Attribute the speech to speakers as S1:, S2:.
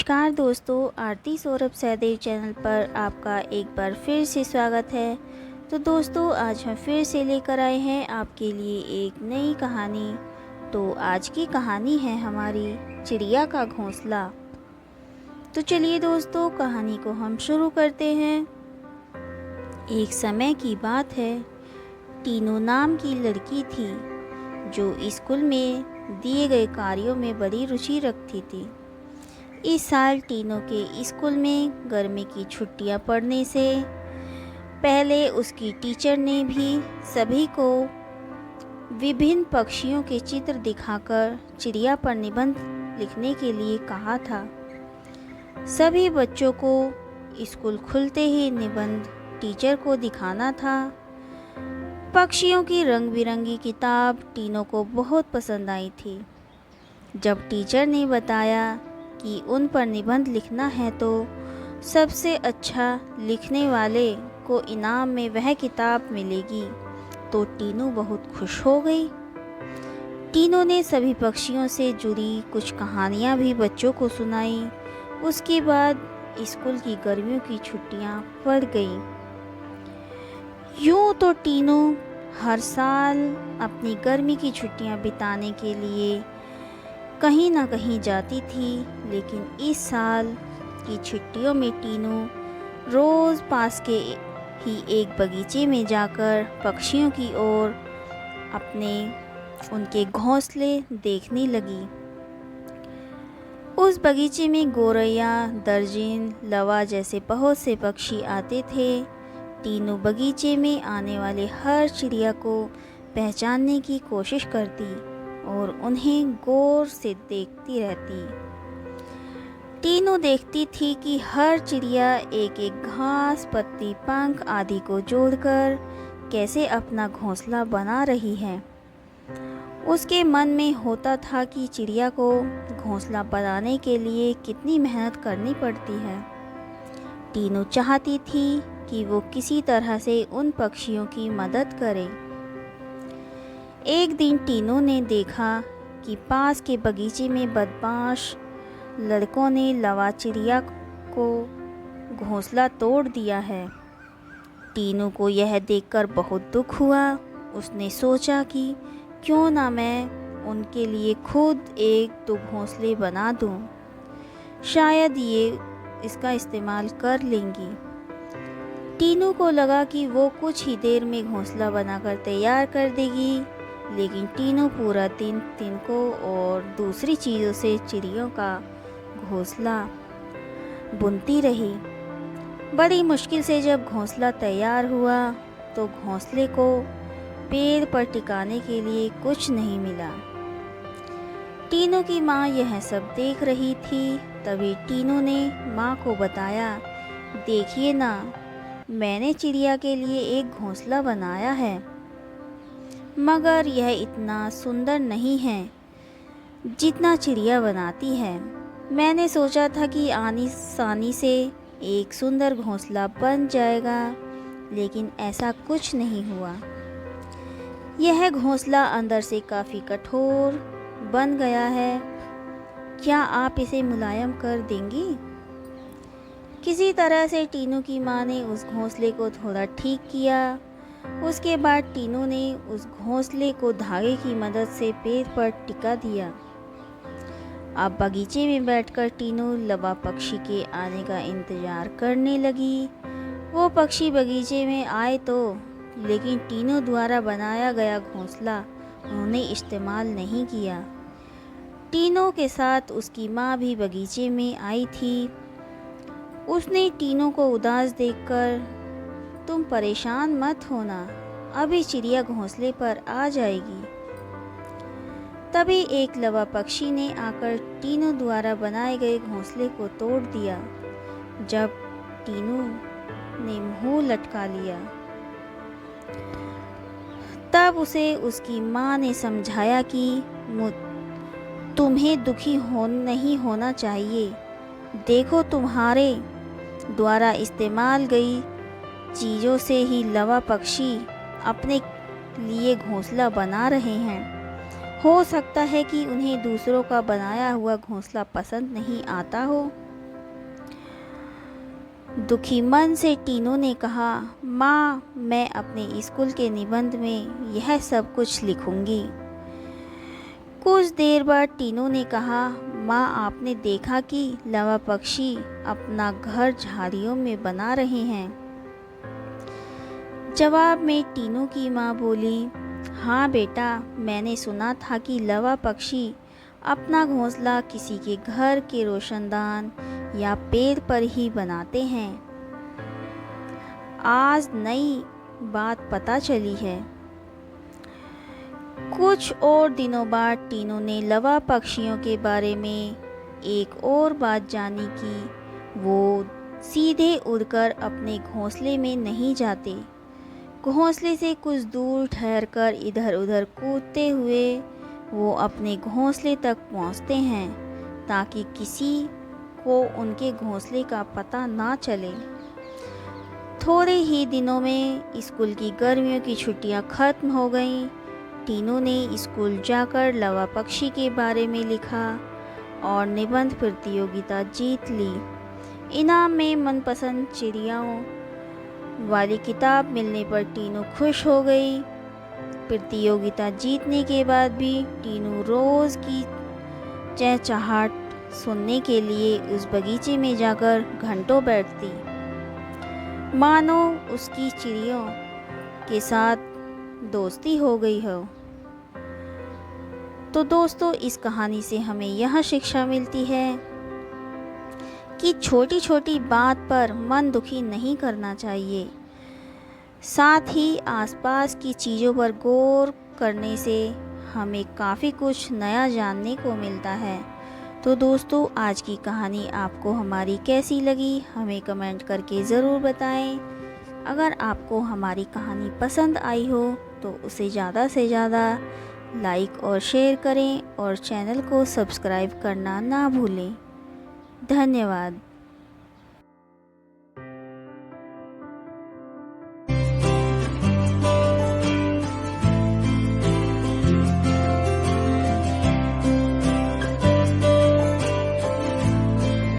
S1: नमस्कार दोस्तों, आरती सौरभ सहदेव चैनल पर आपका एक बार फिर से स्वागत है। तो दोस्तों, आज हम फिर से लेकर आए हैं आपके लिए एक नई कहानी। तो आज की कहानी है हमारी चिड़िया का घोंसला। तो चलिए दोस्तों, कहानी को हम शुरू करते हैं। एक समय की बात है, टीनू नाम की लड़की थी जो स्कूल में दिए गए कार्यों में बड़ी रुचि रखती थी। इस साल टीनू के स्कूल में गर्मी की छुट्टियां पड़ने से पहले उसकी टीचर ने भी सभी को विभिन्न पक्षियों के चित्र दिखाकर चिड़िया पर निबंध लिखने के लिए कहा था। सभी बच्चों को स्कूल खुलते ही निबंध टीचर को दिखाना था। पक्षियों की रंग बिरंगी किताब टीनू को बहुत पसंद आई थी। जब टीचर ने बताया कि उन पर निबंध लिखना है तो सबसे अच्छा लिखने वाले को इनाम में वह किताब मिलेगी, तो टीनू बहुत खुश हो गई। टीनू ने सभी पक्षियों से जुड़ी कुछ कहानियाँ भी बच्चों को सुनाई। उसके बाद स्कूल की गर्मियों की छुट्टियाँ पड़ गईं। यूँ तो टीनू हर साल अपनी गर्मी की छुट्टियाँ बिताने के लिए कहीं ना कहीं जाती थी, लेकिन इस साल की छुट्टियों में टीनू रोज़ पास के ही एक बगीचे में जाकर पक्षियों की ओर उनके घोंसले देखने लगी। उस बगीचे में गोरैया, दर्जिन, लवा जैसे बहुत से पक्षी आते थे। टीनू बगीचे में आने वाले हर चिड़िया को पहचानने की कोशिश करती और उन्हें गौर से देखती रहती। टीनू देखती थी कि हर चिड़िया एक एक घास, पत्ती, पंख आदि को जोड़कर कैसे अपना घोंसला बना रही है। उसके मन में होता था कि चिड़िया को घोंसला बनाने के लिए कितनी मेहनत करनी पड़ती है। टीनू चाहती थी कि वो किसी तरह से उन पक्षियों की मदद करे। एक दिन टीनू ने देखा कि पास के बगीचे में बदमाश लड़कों ने लवा चिड़िया को घोंसला तोड़ दिया है। टीनू को यह देखकर बहुत दुख हुआ। उसने सोचा कि क्यों ना मैं उनके लिए खुद एक दो घोंसले बना दूं, शायद ये इसका इस्तेमाल कर लेंगी। टीनू को लगा कि वो कुछ ही देर में घोंसला बनाकर तैयार कर देगी, लेकिन टीनू पूरा दिन तिनकों और दूसरी चीज़ों से चिड़ियों का घोंसला बुनती रही। बड़ी मुश्किल से जब घोंसला तैयार हुआ तो घोंसले को पेड़ पर टिकाने के लिए कुछ नहीं मिला। टीनू की माँ यह सब देख रही थी। तभी टीनू ने माँ को बताया, देखिए ना, मैंने चिड़िया के लिए एक घोंसला बनाया है, मगर यह इतना सुंदर नहीं है जितना चिड़िया बनाती है। मैंने सोचा था कि आसानी से एक सुंदर घोंसला बन जाएगा, लेकिन ऐसा कुछ नहीं हुआ। यह घोंसला अंदर से काफ़ी कठोर बन गया है। क्या आप इसे मुलायम कर देंगी? किसी तरह से टीनू की माँ ने उस घोंसले को थोड़ा ठीक किया। उसके बाद टीनू ने उस घोंसले को धागे की मदद से पेड़ पर टिका दिया। अब बगीचे में बैठकर टीनू लवा पक्षी के आने का इंतज़ार करने लगी। वो पक्षी बगीचे में आए तो, लेकिन टीनू द्वारा बनाया गया घोंसला उन्होंने इस्तेमाल नहीं किया। टीनू के साथ उसकी माँ भी बगीचे में आई थी। उसने टीनू को उदास देखकर, तुम परेशान मत होना, अभी चिड़िया घोंसले पर आ जाएगी। तभी एक लवा पक्षी ने आकर टीनू द्वारा बनाए गए घोंसले को तोड़ दिया। जब टीनू ने मुंह लटका लिया, तब उसे उसकी माँ ने समझाया कि तुम्हें दुखी नहीं होना चाहिए। देखो, तुम्हारे द्वारा इस्तेमाल गई चीज़ों से ही लवा पक्षी अपने लिए घोंसला बना रहे हैं। हो सकता है कि उन्हें दूसरों का बनाया हुआ घोंसला पसंद नहीं आता हो, दुखी मन से टीनू ने कहा, माँ, मैं अपने स्कूल के निबंध में यह सब कुछ लिखूंगी। कुछ देर बाद टीनू ने कहा, माँ, आपने देखा कि लवा पक्षी अपना घर झाड़ियों में बना रहे हैं? जवाब में टीनू की माँ बोली, हाँ बेटा, मैंने सुना था कि लवा पक्षी अपना घोंसला किसी के घर के रोशनदान या पेड़ पर ही बनाते हैं। आज नई बात पता चली है। कुछ और दिनों बाद टीनू ने लवा पक्षियों के बारे में एक और बात जानी कि वो सीधे उड़कर अपने घोंसले में नहीं जाते। घोंसले से कुछ दूर ठहरकर इधर उधर कूदते हुए वो अपने घोंसले तक पहुंचते हैं ताकि किसी को उनके घोंसले का पता ना चले। थोड़े ही दिनों में स्कूल की गर्मियों की छुट्टियां खत्म हो गईं। टीनू ने स्कूल जाकर लवा पक्षी के बारे में लिखा और निबंध प्रतियोगिता जीत ली। इनाम में मनपसंद चिड़ियाओं वाली किताब मिलने पर टीनू खुश हो गई। प्रतियोगिता जीतने के बाद भी टीनू रोज़ की चहचहाट सुनने के लिए उस बगीचे में जाकर घंटों बैठती, मानो उसकी चिड़ियों के साथ दोस्ती हो गई हो। तो दोस्तों, इस कहानी से हमें यह शिक्षा मिलती है कि छोटी छोटी बात पर मन दुखी नहीं करना चाहिए। साथ ही आसपास की चीज़ों पर गौर करने से हमें काफ़ी कुछ नया जानने को मिलता है। तो दोस्तों, आज की कहानी आपको हमारी कैसी लगी, हमें कमेंट करके ज़रूर बताएं। अगर आपको हमारी कहानी पसंद आई हो तो उसे ज़्यादा से ज़्यादा लाइक और शेयर करें और चैनल को सब्सक्राइब करना ना भूलें। धन्यवाद।